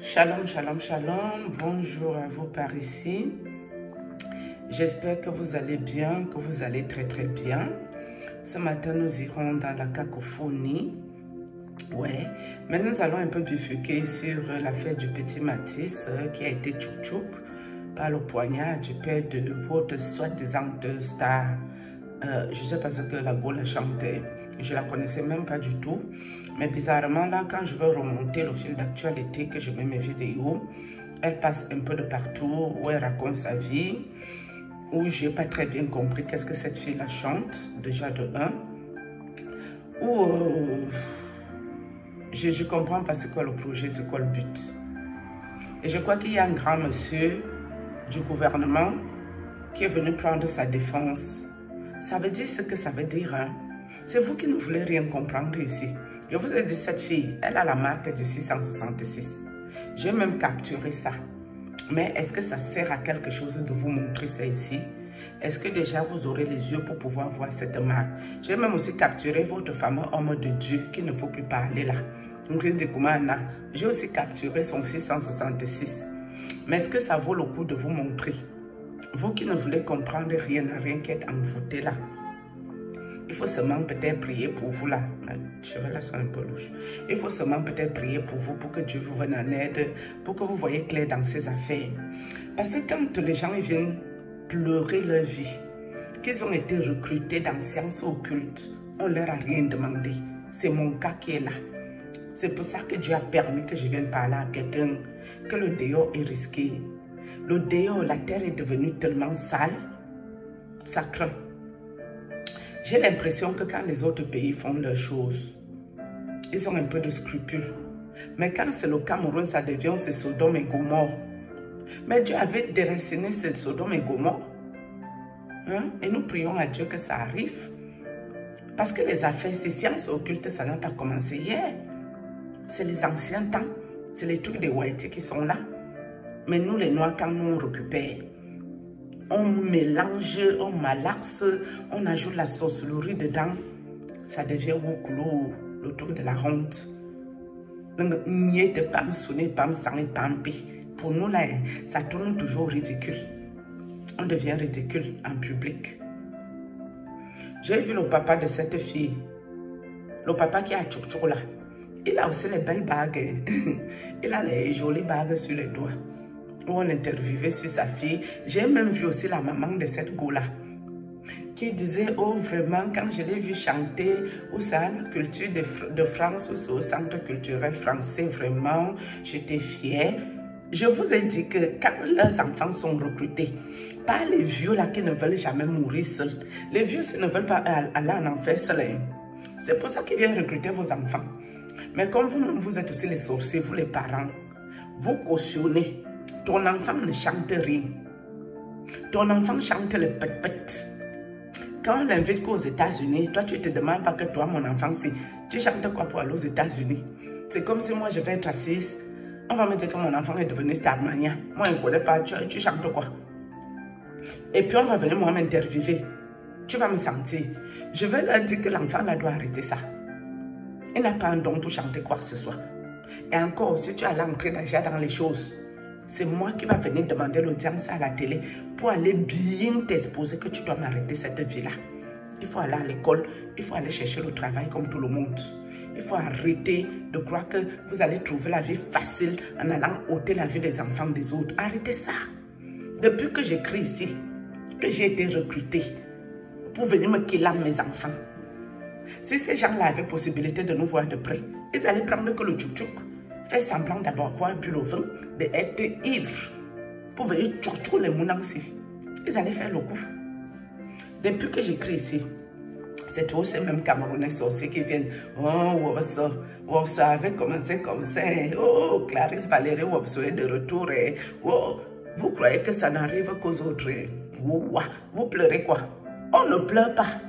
Shalom, shalom, shalom. Bonjour à vous par ici. J'espère que vous allez bien, que vous allez très très bien. Ce matin, nous irons dans la cacophonie. Ouais, mais nous allons un peu bifurquer sur l'affaire du petit Mathis qui a été tchouk-tchouk par le poignard du père de votre soi-disant star. Je ne sais pas ce que la Gaule chantait. Je ne la connaissais même pas du tout. Mais bizarrement, là, quand je veux remonter le fil d'actualité, que je mets mes vidéos, elle passe un peu de partout, où elle raconte sa vie, où je n'ai pas très bien compris qu'est-ce que cette fille-là chante, déjà de un. Où je ne comprends pas c'est quoi le projet, c'est quoi le but. Et je crois qu'il y a un grand monsieur du gouvernement qui est venu prendre sa défense. Ça veut dire ce que ça veut dire, hein. C'est vous qui ne voulez rien comprendre ici. Je vous ai dit, cette fille, elle a la marque du 666. J'ai même capturé ça. Mais est-ce que ça sert à quelque chose de vous montrer ça ici? Est-ce que déjà vous aurez les yeux pour pouvoir voir cette marque? J'ai même aussi capturé votre fameux homme de Dieu qui ne faut plus parler là. J'ai aussi capturé son 666. Mais est-ce que ça vaut le coup de vous montrer? Vous qui ne voulez comprendre rien à rien qui est envoûté là. Il faut seulement peut-être prier pour vous là. Mes cheveux là sont un peu louches. Il faut seulement peut-être prier pour vous, pour que Dieu vous vienne en aide, pour que vous voyez clair dans ces affaires. Parce que quand les gens ils viennent pleurer leur vie, qu'ils ont été recrutés dans sciences occultes, on leur a rien demandé. C'est mon cas qui est là. C'est pour ça que Dieu a permis que je vienne parler à quelqu'un, que le dehors est risqué. Le dehors, la terre est devenue tellement sale, ça craint. J'ai l'impression que quand les autres pays font leurs choses, ils ont un peu de scrupules. Mais quand c'est le Cameroun, ça devient ce Sodome et Gomorre. Mais Dieu avait déraciné ce Sodome et Gomorre. Hein? Et nous prions à Dieu que ça arrive. Parce que les affaires, ces sciences occultes, ça n'a pas commencé hier. C'est les anciens temps. C'est les trucs des Whitey qui sont là. Mais nous, les Noirs, quand nous on récupère, on mélange, on malaxe, on ajoute la sorcellerie dedans. Ça devient woukoulou, le truc de la honte. Pour nous, là, ça tourne toujours ridicule. On devient ridicule en public. J'ai vu le papa de cette fille. Le papa qui a tchouk-tchouk là. Il a aussi les belles bagues. Il a les jolies bagues sur les doigts. Où on interviewait sur sa fille. J'ai même vu aussi la maman de cette go-là qui disait, oh vraiment, quand je l'ai vu chanter, où ça, la culture de France, ou c'est au centre culturel français, vraiment, j'étais fière. Je vous ai dit que quand leurs enfants sont recrutés, pas les vieux là qui ne veulent jamais mourir seuls. Les vieux ne veulent pas aller en enfer seuls. C'est pour ça qu'ils viennent recruter vos enfants. Mais comme vous-même, vous êtes aussi les sorciers, vous les parents, vous cautionnez. Ton enfant ne chante rien. Ton enfant chante le pet-pet. Quand on l'invite qu'aux États-Unis, toi tu te demandes pas que toi, mon enfant, si tu chantes quoi pour aller aux États-Unis? C'est comme si moi je vais être assise. On va me dire que mon enfant est devenu Starmania. Moi je ne connais pas, tu chantes quoi? Et puis on va venir moi m'interviewer. Tu vas me sentir. Je vais leur dire que l'enfant là doit arrêter ça. Il n'a pas un don pour chanter quoi que ce soit. Et encore, si tu as l'entrée déjà dans les choses, c'est moi qui va venir demander l'audience à la télé pour aller bien t'exposer que tu dois m'arrêter cette vie-là. Il faut aller à l'école, il faut aller chercher le travail comme tout le monde. Il faut arrêter de croire que vous allez trouver la vie facile en allant ôter la vie des enfants des autres. Arrêtez ça. Depuis que j'écris ici, que j'ai été recrutée pour venir me killer mes enfants. Si ces gens-là avaient possibilité de nous voir de près, ils allaient prendre que le tchouk-tchouk, faire semblant d'abord voir bu le vin, d'être ivre, pour venir tchouk-tchouk les mounangs-ci. Ils allaient faire le coup. Depuis que j'écris ici, c'est tous ces mêmes Camerounais sorciers qui viennent. Oh, ça avait commencé comme ça. Oh, Clarisse Valérie Wopso est de retour. Oh, vous croyez que ça n'arrive qu'aux autres? Vous pleurez quoi? On ne pleure pas.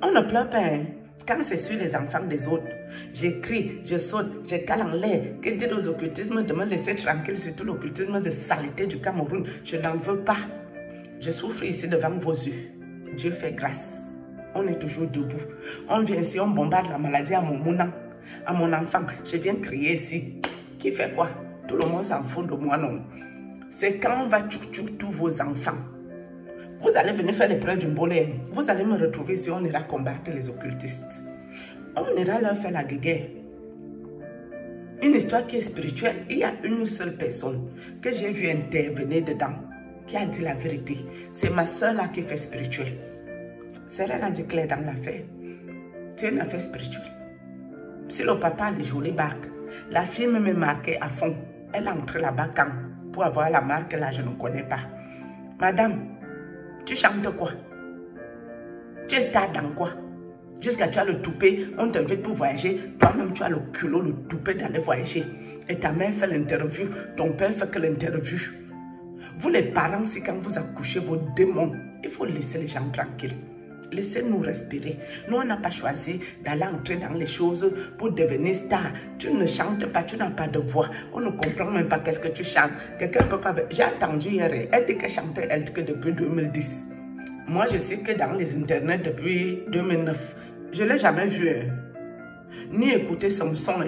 On ne pleure pas. Hein. Quand c'est sur les enfants des autres, j'écris, je saute, je cale en l'air. Que dire aux occultismes de me laisser tranquille, surtout l'occultisme de saleté du Cameroun. Je n'en veux pas. Je souffre ici devant vos yeux. Dieu fait grâce. On est toujours debout. On vient ici, on bombarde la maladie à mon mounang, à mon enfant. Je viens crier ici. Qui fait quoi? tout le monde s'en fout de moi, non. C'est quand on va tuer tous vos enfants. Vous allez venir faire l'épreuve du mbolé. Vous allez me retrouver si on ira combattre les occultistes. On ira leur faire la guerre. Une histoire qui est spirituelle, il y a une seule personne que j'ai vu intervenir dedans, qui a dit la vérité. C'est ma soeur là qui fait spirituel. C'est elle a dit clair dans l'affaire. C'est une affaire spirituelle. Si le papa a les jolies barques, la fille me marquée à fond. Elle est entrée là-bas quand? Pour avoir la marque là, je ne connais pas. Madame, tu chantes quoi? Tu es star dans quoi? Jusqu'à tu as le toupet, on t'invite pour voyager. Toi-même, tu as le culot, le toupet d'aller voyager. Et ta mère fait l'interview, ton père fait que l'interview. Vous les parents, si quand vous accouchez vos démons, il faut laisser les gens tranquilles. Laissez-nous respirer. Nous, on n'a pas choisi d'aller entrer dans les choses pour devenir star. Tu ne chantes pas, tu n'as pas de voix. On ne comprend même pas qu'est-ce que tu chantes. Quelqu'un peut pas... J'ai entendu hier, elle dit qu'elle chantait elle que depuis 2010. Moi, je sais que dans les internets depuis 2009. Je ne l'ai jamais vu. Ni écouté son son.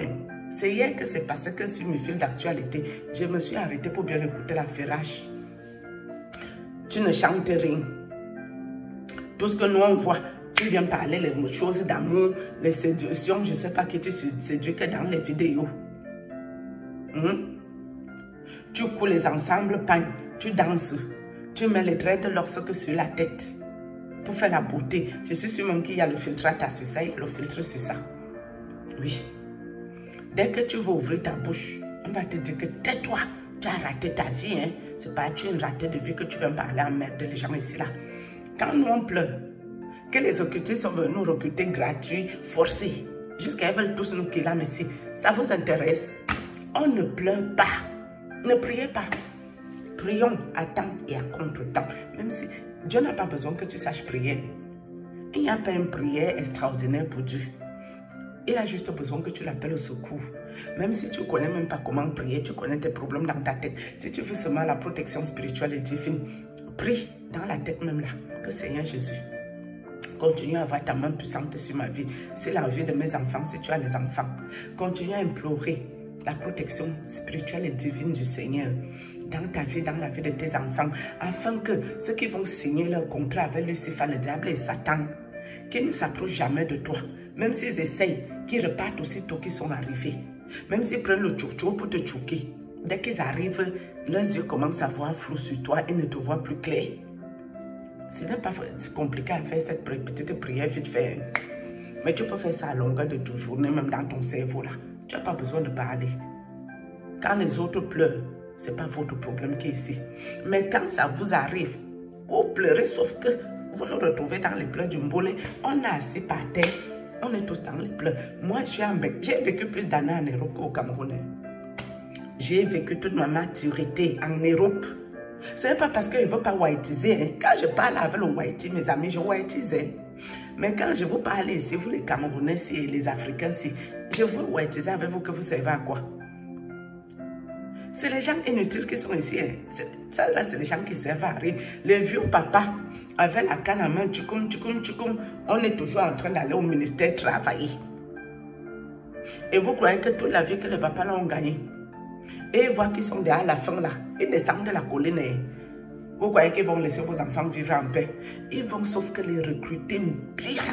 C'est hier que c'est passé que sur mes fils d'actualité, je me suis arrêtée pour bien écouter la ferrache. Tu ne chantes rien. Tout ce que nous on voit, tu viens parler les choses d'amour, les séductions, je ne sais pas qui tu séduis que dans les vidéos. Tu couds les ensembles, pagnes, tu danses, tu mets les dreads lorsque sur la tête pour faire la beauté. Je suis sûre même qu'il y a le filtre sur ça, il y a le filtre sur ça. Oui. Dès que tu veux ouvrir ta bouche, on va te dire que tais-toi, tu as raté ta vie. Hein? C'est pas tu es raté de vie que tu viens parler à merde les gens ici là. Quand nous on pleure, que les occultistes sont venus nous recruter gratuits, forcés, jusqu'à ils veulent tous nous killer ici, ça vous intéresse? On ne pleure pas, ne priez pas. Prions à temps et à contre-temps. Même si Dieu n'a pas besoin que tu saches prier. Il n'y a pas une prière extraordinaire pour Dieu. Il a juste besoin que tu l'appelles au secours. Même si tu ne connais même pas comment prier, tu connais tes problèmes dans ta tête. Si tu veux seulement la protection spirituelle et divine, prie dans la tête même là. Que Seigneur Jésus, continue à avoir ta main puissante sur ma vie. C'est la vie de mes enfants, si tu as les enfants. Continue à implorer la protection spirituelle et divine du Seigneur dans ta vie, dans la vie de tes enfants, afin que ceux qui vont signer leur contrat avec Lucifer, le diable et Satan, qu'ils ne s'approchent jamais de toi. Même s'ils essayent, qu'ils repartent aussitôt qu'ils sont arrivés. Même s'ils prennent le tchou-tchou pour te tchouquer. Dès qu'ils arrivent, leurs yeux commencent à voir flou sur toi et ne te voient plus clair. Ce n'est pas compliqué à faire cette petite prière vite fait. Mais tu peux faire ça à longueur de ta journée, même dans ton cerveau là. Tu n'as pas besoin de parler. Quand les autres pleurent, ce n'est pas votre problème qui est ici. Mais quand ça vous arrive, vous pleurez, sauf que vous nous retrouvez dans les pleurs du mbolé. On est assis par terre, on est tous dans les pleurs. Moi, j'ai vécu plus d'années en Europe qu'au Cameroun. J'ai vécu toute ma maturité en Europe. Ce n'est pas parce que je ne veux pas whiteiser. Hein. Quand je parle avec le whitey, mes amis, je whiteise. Mais quand je vous parle ici, vous les Camerounais et les Africains, je veux whiteiser avec vous que vous servez à quoi? C'est les gens inutiles qui sont ici. Hein. Ça là, c'est les gens qui servent à rien. Les vieux papas, avec la canne à main, tchoukoum, on est toujours en train d'aller au ministère travailler. Et vous croyez que toute la vie que les papas là ont gagné? Et ils voient qu'ils sont déjà à la fin là. Ils descendent de la colline. Vous croyez qu'ils vont laisser vos enfants vivre en paix? Ils vont sauf que les recruter bien.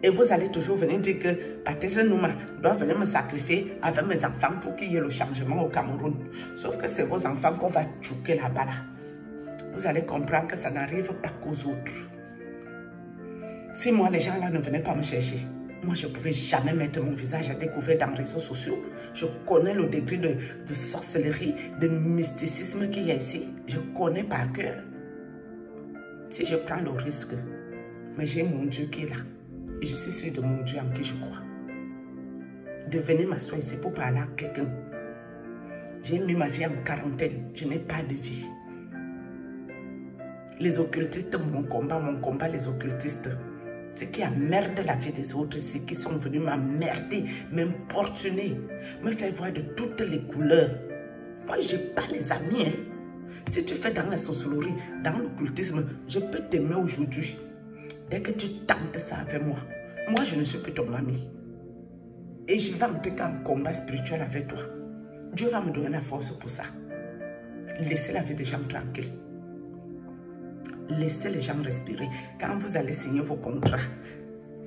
Et vous allez toujours venir dire que Patrice Nouma doit venir me sacrifier avec mes enfants pour qu'il y ait le changement au Cameroun. Sauf que c'est vos enfants qu'on va tchouquer là-bas. Là. Vous allez comprendre que ça n'arrive pas qu'aux autres. Si moi, les gens là ne venaient pas me chercher, moi, je ne pouvais jamais mettre mon visage à découvrir dans les réseaux sociaux. Je connais le degré de sorcellerie, de mysticisme qu'il y a ici. Je connais par cœur. Si je prends le risque, mais j'ai mon Dieu qui est là. Et je suis sûre de mon Dieu en qui je crois. De venir m'asseoir ici pour parler à quelqu'un. J'ai mis ma vie en quarantaine. Je n'ai pas de vie. Les occultistes, mon combat, les occultistes. Ce qui emmerde la vie des autres, c'est qu'ils sont venus m'emmerder, m'importuner, me faire voir de toutes les couleurs. Moi, je n'ai pas les amis. Hein. Si tu fais dans la sorcellerie, dans l'occultisme, je peux t'aimer aujourd'hui. Dès que tu tentes ça avec moi, moi, je ne suis plus ton ami. Et je vais entrer en combat spirituel avec toi. Dieu va me donner la force pour ça. Laissez la vie des gens tranquille. Laissez les gens respirer. Quand vous allez signer vos contrats,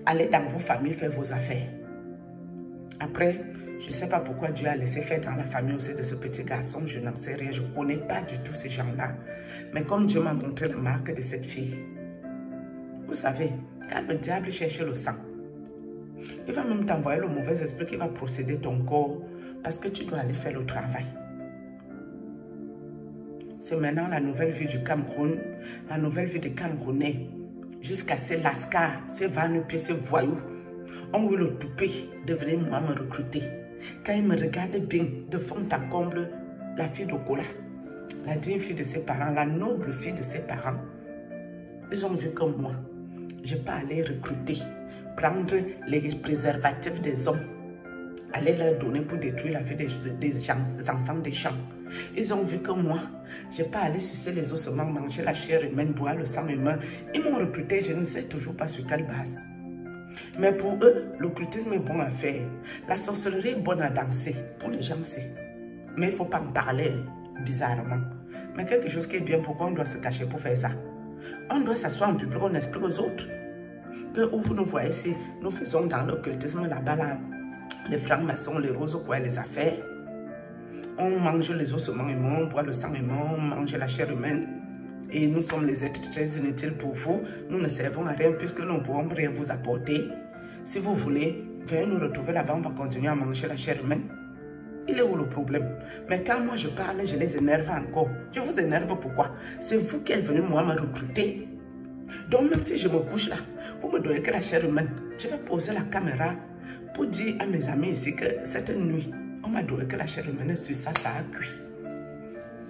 allez dans vos familles faire vos affaires. Après, je ne sais pas pourquoi Dieu a laissé faire dans la famille aussi de ce petit garçon. Je n'en sais rien. Je ne connais pas du tout ces gens-là. Mais comme Dieu m'a montré la marque de cette fille, vous savez, quand le diable cherche le sang, il va même t'envoyer le mauvais esprit qui va procéder ton corps parce que tu dois aller faire le travail. C'est maintenant la nouvelle vie du Cameroun, la nouvelle vie des Camerounais, jusqu'à ces lascars, ces va-nu-pieds, ces voyous. On veut le touper de venir moi me recruter. Quand il me regarde bien, de fond en comble, la fille d'Okola, la digne fille de ses parents, la noble fille de ses parents, ils ont vu comme moi. Je n'ai pas allé recruter, prendre les préservatifs des hommes, aller leur donner pour détruire la vie des enfants des champs. Ils ont vu que moi, je n'ai pas allé sucer les ossements, manger la chair humaine, boire le sang humain. Ils m'ont recruté, je ne sais toujours pas sur quelle base. Mais pour eux, l'occultisme est bon à faire. La sorcellerie est bonne à danser. Pour les gens, c'est. Mais il ne faut pas en parler bizarrement. Mais quelque chose qui est bien, pourquoi on doit se cacher pour faire ça? On doit s'asseoir en public, on explique aux autres que où vous nous voyez ici, nous faisons dans l'occultisme là-bas, là, les francs-maçons, les roses, quoi, les affaires. On mange les ossements humains, on boit le sang humain, on mange la chair humaine. Et nous sommes les êtres très inutiles pour vous. Nous ne servons à rien puisque nous ne pouvons rien vous apporter. Si vous voulez, venez nous retrouver là-bas, on va continuer à manger la chair humaine. Il est où le problème? Mais quand moi je parle, je les énerve encore. Je vous énerve pourquoi? C'est vous qui êtes venu moi me recruter. Donc même si je me couche là, vous me donnez que la chair humaine, je vais poser la caméra pour dire à mes amis ici que cette nuit, on m'a donné que la chair humaine sur ça, ça a cuit.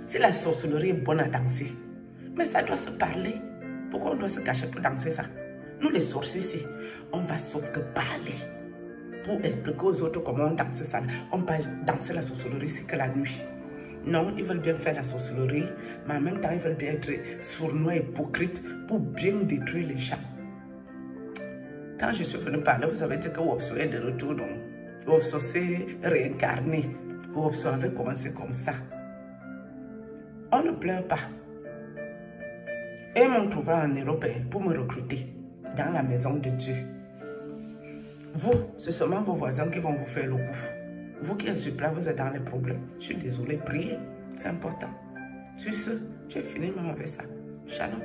Si la sorcellerie est bonne à danser, mais ça doit se parler. Pourquoi on doit se cacher pour danser ça? Nous les sorciers ici, on va sauf que parler. Pour expliquer aux autres comment on danse ça. On peut danser la sorcellerie ici que la nuit. Non, ils veulent bien faire la sorcellerie, mais en même temps, ils veulent bien être sournois et hypocrites pour bien détruire les gens. Quand je suis venu parler, vous avez dit que Wopso est de retour, donc Wopso s'est réincarné. Wopso avait commencé comme ça. On ne pleure pas. Et ils m'ont trouvé en Europe pour me recruter dans la maison de Dieu. Vous, c'est seulement vos voisins qui vont vous faire le coup. Vous qui êtes sur place, vous êtes dans les problèmes. Je suis désolée, priez, c'est important. Sur ce, j'ai fini même avec ça. Shalom.